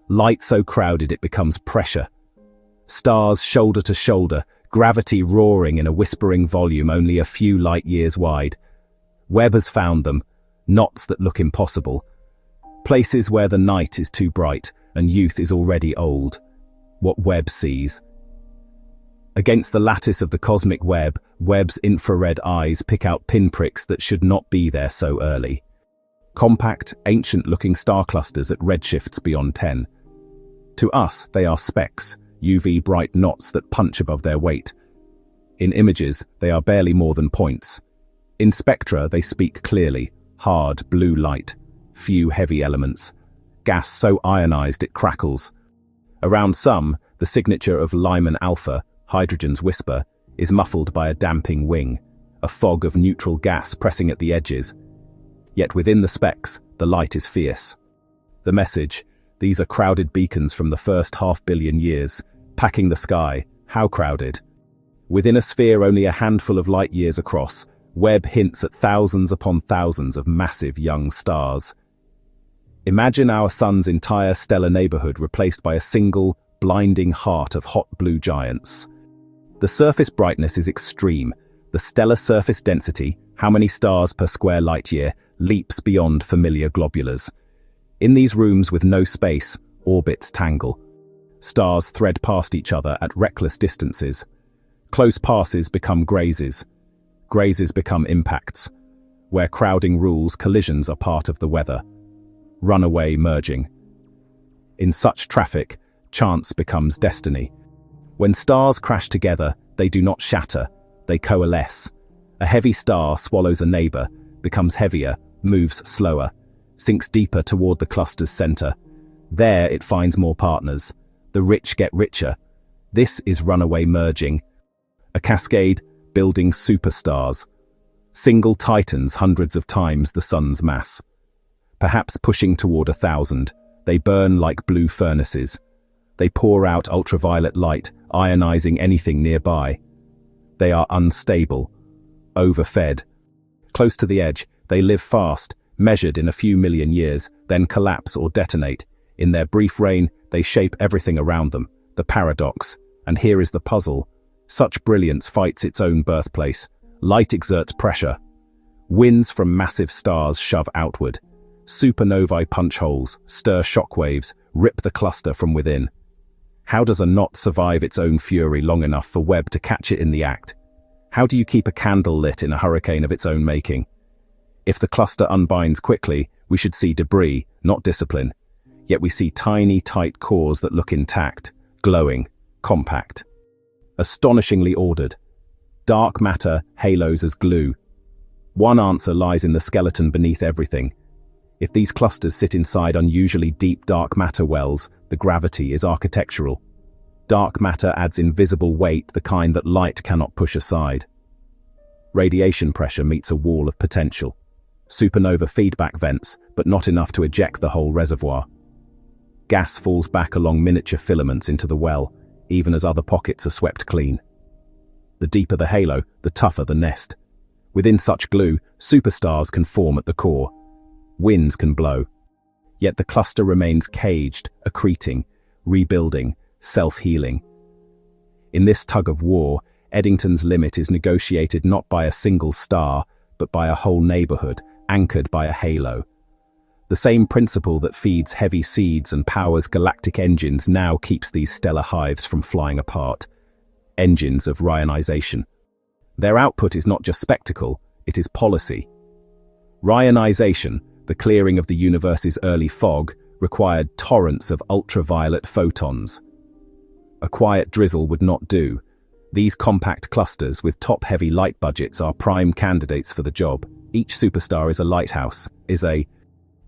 Light so crowded it becomes pressure. Stars shoulder to shoulder, gravity roaring in a whispering volume only a few light years wide. Webb has found them, knots that look impossible. Places where the night is too bright and youth is already old. What Webb sees. Against the lattice of the cosmic web, Webb's infrared eyes pick out pinpricks that should not be there so early. Compact, ancient-looking star clusters at redshifts beyond 10. To us, they are specks, UV bright knots that punch above their weight. In images, they are barely more than points. In spectra, they speak clearly, hard blue light, few heavy elements, gas so ionized it crackles. Around some, the signature of Lyman alpha, hydrogen's whisper, is muffled by a damping wing, a fog of neutral gas pressing at the edges. Yet within the specks, the light is fierce. The message, these are crowded beacons from the first 500 million years, packing the sky, how crowded. Within a sphere only a handful of light years across, Webb hints at thousands upon thousands of massive young stars. Imagine our sun's entire stellar neighborhood replaced by a single, blinding heart of hot blue giants. The surface brightness is extreme. The stellar surface density, how many stars per square light year, leaps beyond familiar globulars. In these rooms with no space, orbits tangle. Stars thread past each other at reckless distances. Close passes become grazes. Grazes become impacts. Where crowding rules, collisions are part of the weather. Runaway merging. In such traffic, chance becomes destiny. When stars crash together, they do not shatter, they coalesce. A heavy star swallows a neighbor, becomes heavier, moves slower, sinks deeper toward the cluster's center. There it finds more partners. The rich get richer. This is runaway merging. A cascade, building superstars. Single titans hundreds of times the sun's mass. Perhaps pushing toward 1,000, they burn like blue furnaces. They pour out ultraviolet light, ionizing anything nearby. They are unstable, overfed. Close to the edge, they live fast, measured in a few million years, then collapse or detonate. In their brief reign, they shape everything around them. The paradox. And here is the puzzle. Such brilliance fights its own birthplace. Light exerts pressure. Winds from massive stars shove outward. Supernovae punch holes, stir shockwaves, rip the cluster from within. How does a knot survive its own fury long enough for Webb to catch it in the act? How do you keep a candle lit in a hurricane of its own making? If the cluster unbinds quickly, we should see debris, not discipline. Yet we see tiny, tight cores that look intact, glowing, compact. Astonishingly ordered. Dark matter halos as glue. One answer lies in the skeleton beneath everything. If these clusters sit inside unusually deep dark matter wells, the gravity is architectural. Dark matter adds invisible weight, the kind that light cannot push aside. Radiation pressure meets a wall of potential. Supernova feedback vents, but not enough to eject the whole reservoir. Gas falls back along miniature filaments into the well, even as other pockets are swept clean. The deeper the halo, the tougher the nest. Within such glue, superstars can form at the core. Winds can blow. Yet the cluster remains caged, accreting, rebuilding, self-healing. In this tug-of-war, Eddington's limit is negotiated not by a single star, but by a whole neighborhood, anchored by a halo. The same principle that feeds heavy seeds and powers galactic engines now keeps these stellar hives from flying apart. Engines of Ryanization. Their output is not just spectacle, it is policy. Ryanization, the clearing of the universe's early fog, required torrents of ultraviolet photons. A quiet drizzle would not do. These compact clusters with top-heavy light budgets are prime candidates for the job. Each superstar is a lighthouse,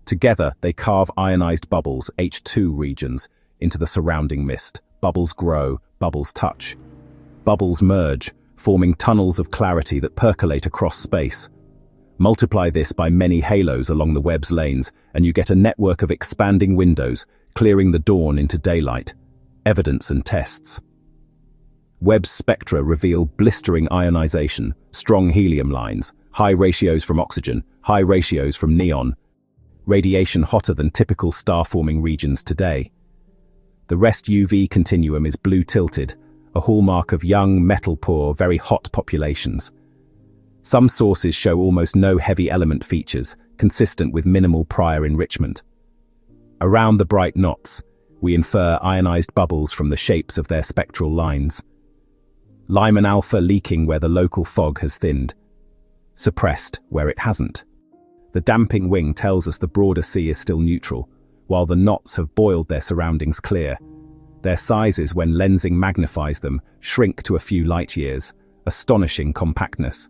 Together, they carve ionized bubbles, H2 regions, into the surrounding mist. Bubbles grow, bubbles touch. Bubbles merge, forming tunnels of clarity that percolate across space. Multiply this by many halos along the Webb's lanes, and you get a network of expanding windows, clearing the dawn into daylight. Evidence and tests. Webb's spectra reveal blistering ionization, strong helium lines, high ratios from oxygen, high ratios from neon. Radiation hotter than typical star-forming regions today. The rest UV continuum is blue-tilted, a hallmark of young, metal-poor, very hot populations. Some sources show almost no heavy element features, consistent with minimal prior enrichment. Around the bright knots, we infer ionized bubbles from the shapes of their spectral lines. Lyman alpha leaking where the local fog has thinned. Suppressed where it hasn't. The damping wing tells us the broader sea is still neutral, while the knots have boiled their surroundings clear. Their sizes, when lensing magnifies them, shrink to a few light years, astonishing compactness.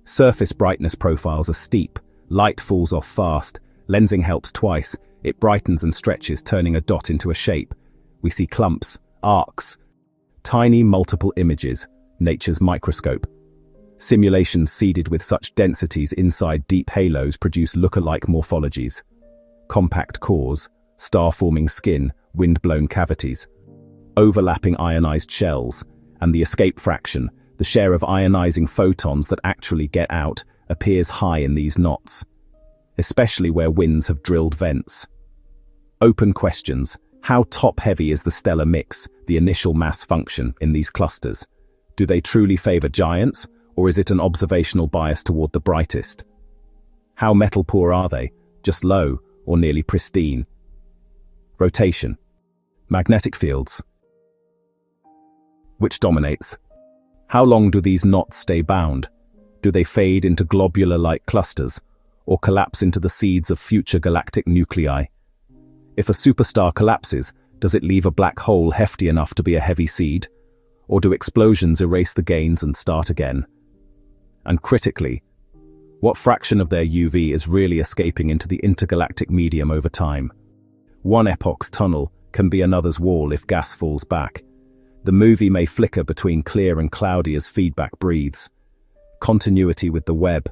Surface brightness profiles are steep, light falls off fast, lensing helps twice, it brightens and stretches, turning a dot into a shape. We see clumps, arcs, tiny multiple images, nature's microscope. Simulations seeded with such densities inside deep halos produce look-alike morphologies. Compact cores, star-forming skin, wind-blown cavities. Overlapping ionized shells, and the escape fraction, the share of ionizing photons that actually get out, appears high in these knots, especially where winds have drilled vents. Open questions. How top-heavy is the stellar mix, the initial mass function, in these clusters? Do they truly favor giants, or is it an observational bias toward the brightest? How metal-poor are they? Just low, or nearly pristine? Rotation. Magnetic fields. Which dominates? How long do these knots stay bound? Do they fade into globular-like clusters, or collapse into the seeds of future galactic nuclei? If a superstar collapses, does it leave a black hole hefty enough to be a heavy seed? Or do explosions erase the gains and start again? And critically, what fraction of their UV is really escaping into the intergalactic medium over time? One epoch's tunnel can be another's wall if gas falls back. The movie may flicker between clear and cloudy as feedback breathes. Continuity with the web.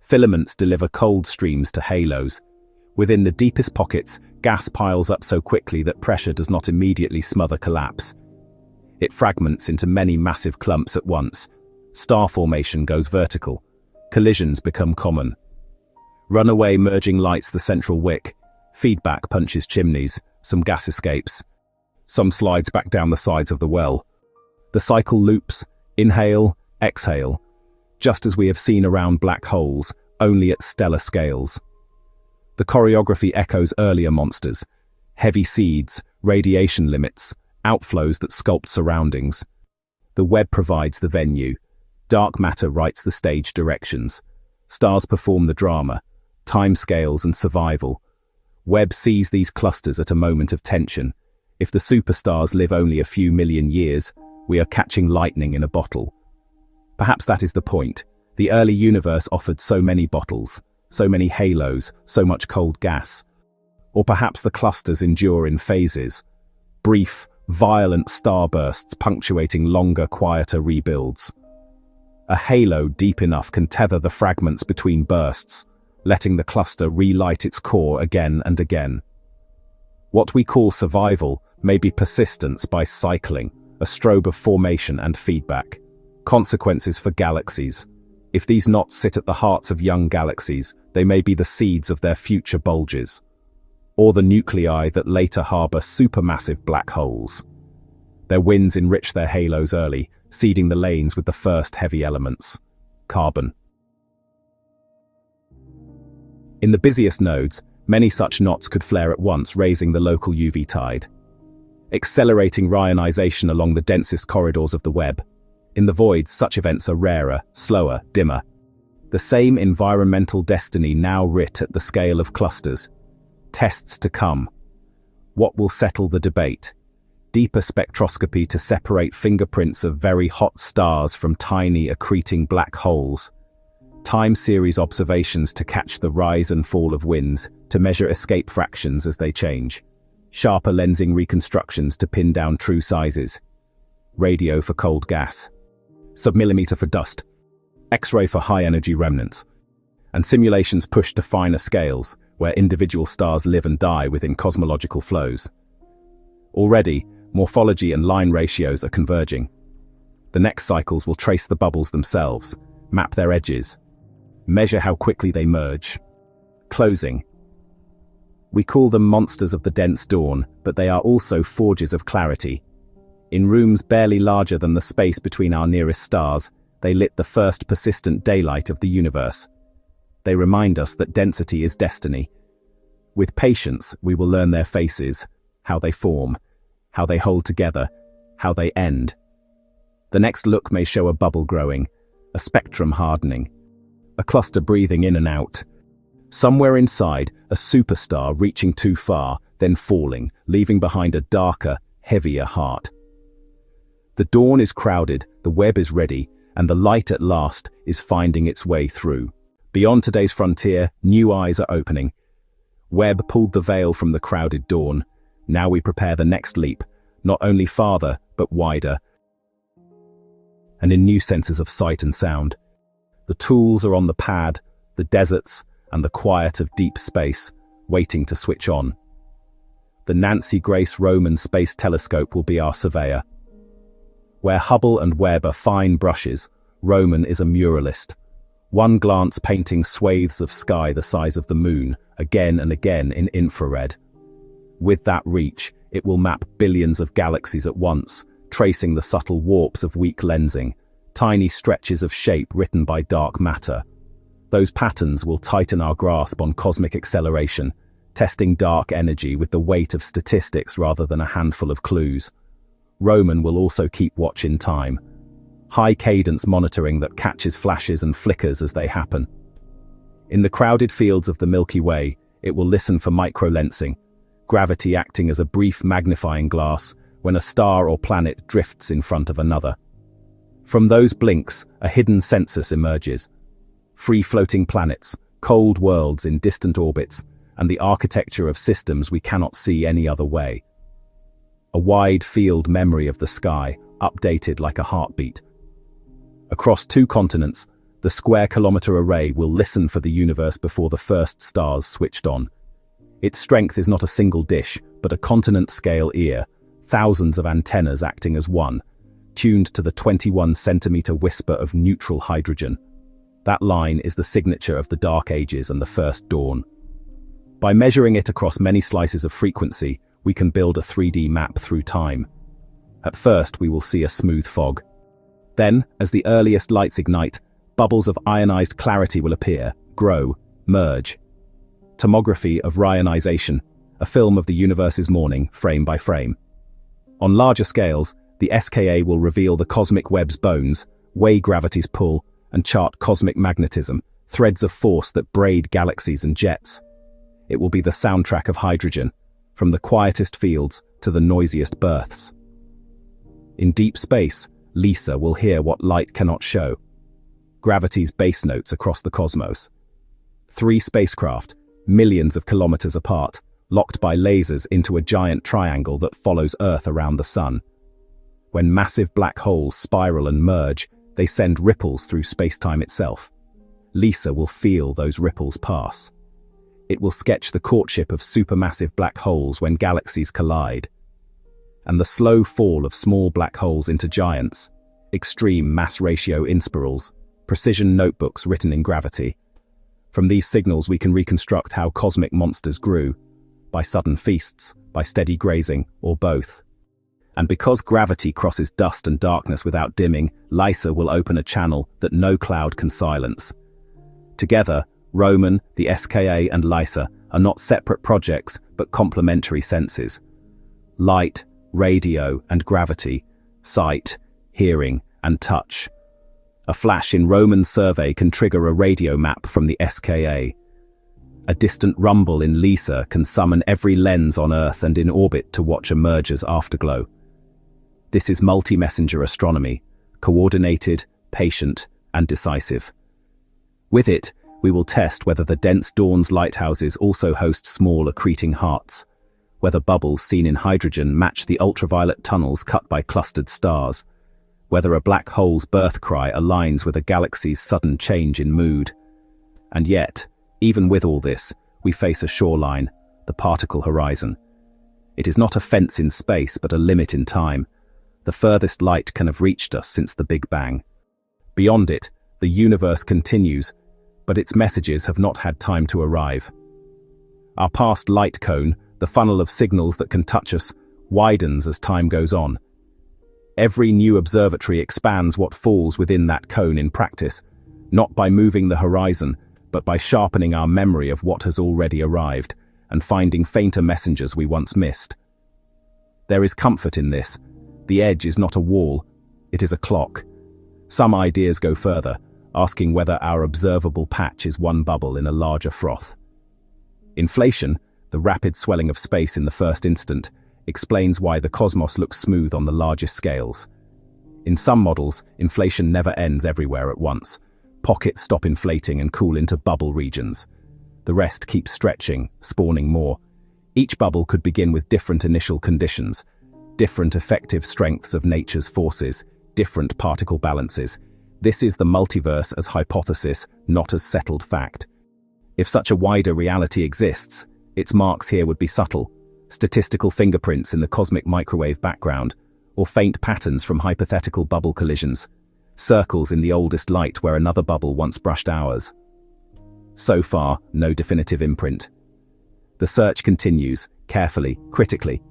Filaments deliver cold streams to halos. Within the deepest pockets, gas piles up so quickly that pressure does not immediately smother collapse. It fragments into many massive clumps at once. Star formation goes vertical. Collisions become common. Runaway merging lights the central wick. Feedback punches chimneys. Some gas escapes. Some slides back down the sides of the well. The cycle loops, inhale, exhale, just as we have seen around black holes, only at stellar scales. The choreography echoes earlier monsters: heavy seeds, radiation limits, outflows that sculpt surroundings. The Webb provides the venue. Dark matter writes the stage directions. Stars perform the drama, timescales and survival. Webb sees these clusters at a moment of tension. If the superstars live only a few million years, we are catching lightning in a bottle. Perhaps that is the point. The early universe offered so many bottles, so many halos, so much cold gas. Or perhaps the clusters endure in phases. Brief, violent starbursts punctuating longer, quieter rebuilds. A halo deep enough can tether the fragments between bursts, letting the cluster relight its core again and again. What we call survival may be persistence by cycling, a strobe of formation and feedback. Consequences for galaxies. If these knots sit at the hearts of young galaxies, they may be the seeds of their future bulges, or the nuclei that later harbor supermassive black holes. Their winds enrich their halos early, seeding the lanes with the first heavy elements, carbon. In the busiest nodes, many such knots could flare at once, raising the local UV tide, accelerating ionization along the densest corridors of the Webb. In the voids, such events are rarer, slower, dimmer. The same environmental destiny now writ at the scale of clusters. Tests to come. What will settle the debate? Deeper spectroscopy to separate fingerprints of very hot stars from tiny accreting black holes. Time series observations to catch the rise and fall of winds, to measure escape fractions as they change. Sharper lensing reconstructions to pin down true sizes. Radio for cold gas. Submillimeter for dust. X-ray for high-energy remnants. And simulations pushed to finer scales, where individual stars live and die within cosmological flows. Already, morphology and line ratios are converging. The next cycles will trace the bubbles themselves, map their edges, measure how quickly they merge. Closing. We call them monsters of the dense dawn, but they are also forges of clarity. In rooms barely larger than the space between our nearest stars, they lit the first persistent daylight of the universe. They remind us that density is destiny. With patience, we will learn their faces, how they form, how they hold together, how they end. The next look may show a bubble growing, a spectrum hardening, a cluster breathing in and out. Somewhere inside, a superstar reaching too far, then falling, leaving behind a darker, heavier heart. The dawn is crowded, the Webb is ready, and the light at last is finding its way through. Beyond today's frontier, new eyes are opening. Webb pulled the veil from the crowded dawn. Now we prepare the next leap, not only farther, but wider, and in new senses of sight and sound. The tools are on the pad, the deserts, and the quiet of deep space, waiting to switch on. The Nancy Grace Roman Space Telescope will be our surveyor. Where Hubble and Webb are fine brushes, Roman is a muralist. One glance painting swathes of sky the size of the moon, again and again in infrared. With that reach, it will map billions of galaxies at once, tracing the subtle warps of weak lensing, tiny stretches of shape written by dark matter. Those patterns will tighten our grasp on cosmic acceleration, testing dark energy with the weight of statistics rather than a handful of clues. Roman will also keep watch in time, high-cadence monitoring that catches flashes and flickers as they happen. In the crowded fields of the Milky Way, it will listen for microlensing, gravity acting as a brief magnifying glass when a star or planet drifts in front of another. From those blinks, a hidden census emerges. Free-floating planets, cold worlds in distant orbits, and the architecture of systems we cannot see any other way. A wide field memory of the sky, updated like a heartbeat. Across 2 continents, the square-kilometer array will listen for the universe before the first stars switched on. Its strength is not a single dish, but a continent-scale ear, thousands of antennas acting as one, tuned to the 21-centimeter whisper of neutral hydrogen. That line is the signature of the Dark Ages and the First Dawn. By measuring it across many slices of frequency, we can build a 3D map through time. At first, we will see a smooth fog. Then, as the earliest lights ignite, bubbles of ionized clarity will appear, grow, merge. Tomography of rionization, a film of the universe's morning, frame by frame. On larger scales, the SKA will reveal the cosmic web's bones, weigh gravity's pull, and chart cosmic magnetism, threads of force that braid galaxies and jets. It will be the soundtrack of hydrogen, from the quietest fields to the noisiest births. In deep space, LISA will hear what light cannot show. Gravity's bass notes across the cosmos. 3 spacecraft, millions of kilometers apart, locked by lasers into a giant triangle that follows Earth around the Sun. When massive black holes spiral and merge, they send ripples through space-time itself. LISA will feel those ripples pass. It will sketch the courtship of supermassive black holes when galaxies collide. And the slow fall of small black holes into giants, extreme mass ratio inspirals, precision notebooks written in gravity. From these signals we can reconstruct how cosmic monsters grew, by sudden feasts, by steady grazing, or both. And because gravity crosses dust and darkness without dimming, LISA will open a channel that no cloud can silence. Together, Roman, the SKA, and LISA are not separate projects, but complementary senses. Light, radio, and gravity, sight, hearing, and touch. A flash in Roman's survey can trigger a radio map from the SKA. A distant rumble in LISA can summon every lens on Earth and in orbit to watch a merger's afterglow. This is multi-messenger astronomy, coordinated, patient, and decisive. With it, we will test whether the dense dawn's lighthouses also host small accreting hearts, whether bubbles seen in hydrogen match the ultraviolet tunnels cut by clustered stars, whether a black hole's birth cry aligns with a galaxy's sudden change in mood. And yet, even with all this, we face a shoreline, the particle horizon. It is not a fence in space, but a limit in time. The furthest light can have reached us since the Big Bang. Beyond it, the universe continues, but its messages have not had time to arrive. Our past light cone, the funnel of signals that can touch us, widens as time goes on. Every new observatory expands what falls within that cone in practice, not by moving the horizon, but by sharpening our memory of what has already arrived, and finding fainter messengers we once missed. There is comfort in this. The edge is not a wall, it is a clock. Some ideas go further, asking whether our observable patch is one bubble in a larger froth. Inflation, the rapid swelling of space in the first instant, explains why the cosmos looks smooth on the largest scales. In some models, inflation never ends everywhere at once. Pockets stop inflating and cool into bubble regions. The rest keeps stretching, spawning more. Each bubble could begin with different initial conditions, different effective strengths of nature's forces, different particle balances. This is the multiverse as hypothesis, not as settled fact. If such a wider reality exists, its marks here would be subtle, statistical fingerprints in the cosmic microwave background, or faint patterns from hypothetical bubble collisions, circles in the oldest light where another bubble once brushed ours. So far, no definitive imprint. The search continues, carefully, critically.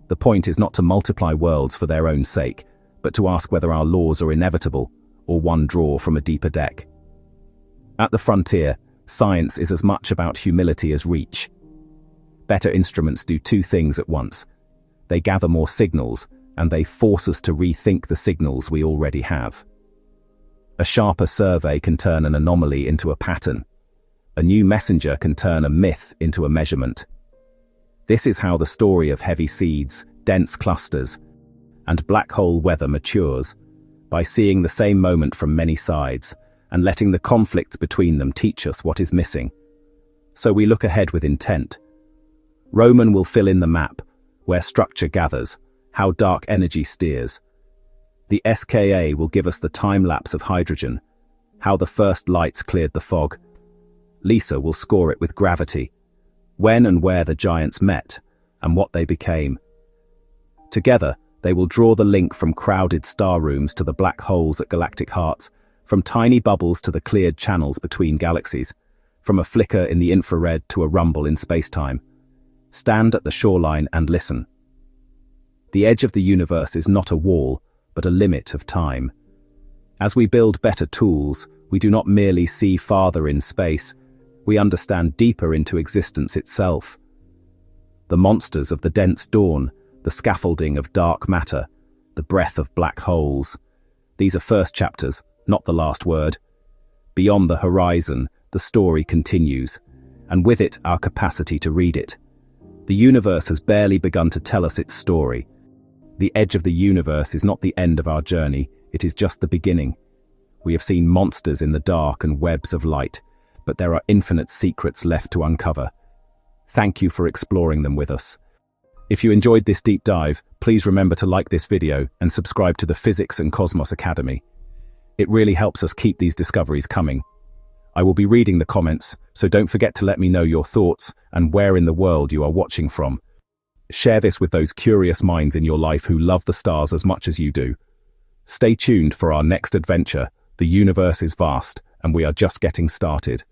The point is not to multiply worlds for their own sake, but to ask whether our laws are inevitable, or one draw from a deeper deck. At the frontier, science is as much about humility as reach. Better instruments do 2 things at once. They gather more signals, and they force us to rethink the signals we already have. A sharper survey can turn an anomaly into a pattern. A new messenger can turn a myth into a measurement. This is how the story of heavy seeds, dense clusters, and black hole weather matures, by seeing the same moment from many sides, and letting the conflicts between them teach us what is missing. So we look ahead with intent. Roman will fill in the map, where structure gathers, how dark energy steers. The SKA will give us the time-lapse of hydrogen, how the first lights cleared the fog. LISA will score it with gravity, when and where the giants met, and what they became. Together, they will draw the link from crowded star rooms to the black holes at galactic hearts, from tiny bubbles to the cleared channels between galaxies, from a flicker in the infrared to a rumble in spacetime. Stand at the shoreline and listen. The edge of the universe is not a wall, but a limit of time. As we build better tools, we do not merely see farther in space, we understand deeper into existence itself. The monsters of the dense dawn, the scaffolding of dark matter, the breath of black holes. These are first chapters, not the last word. Beyond the horizon, the story continues, and with it our capacity to read it. The universe has barely begun to tell us its story. The edge of the universe is not the end of our journey, it is just the beginning. We have seen monsters in the dark and webs of light, but there are infinite secrets left to uncover. Thank you for exploring them with us. If you enjoyed this deep dive, please remember to like this video and subscribe to the Physics and Cosmos Academy. It really helps us keep these discoveries coming. I will be reading the comments, so don't forget to let me know your thoughts and where in the world you are watching from. Share this with those curious minds in your life who love the stars as much as you do. Stay tuned for our next adventure. The universe is vast, and we are just getting started.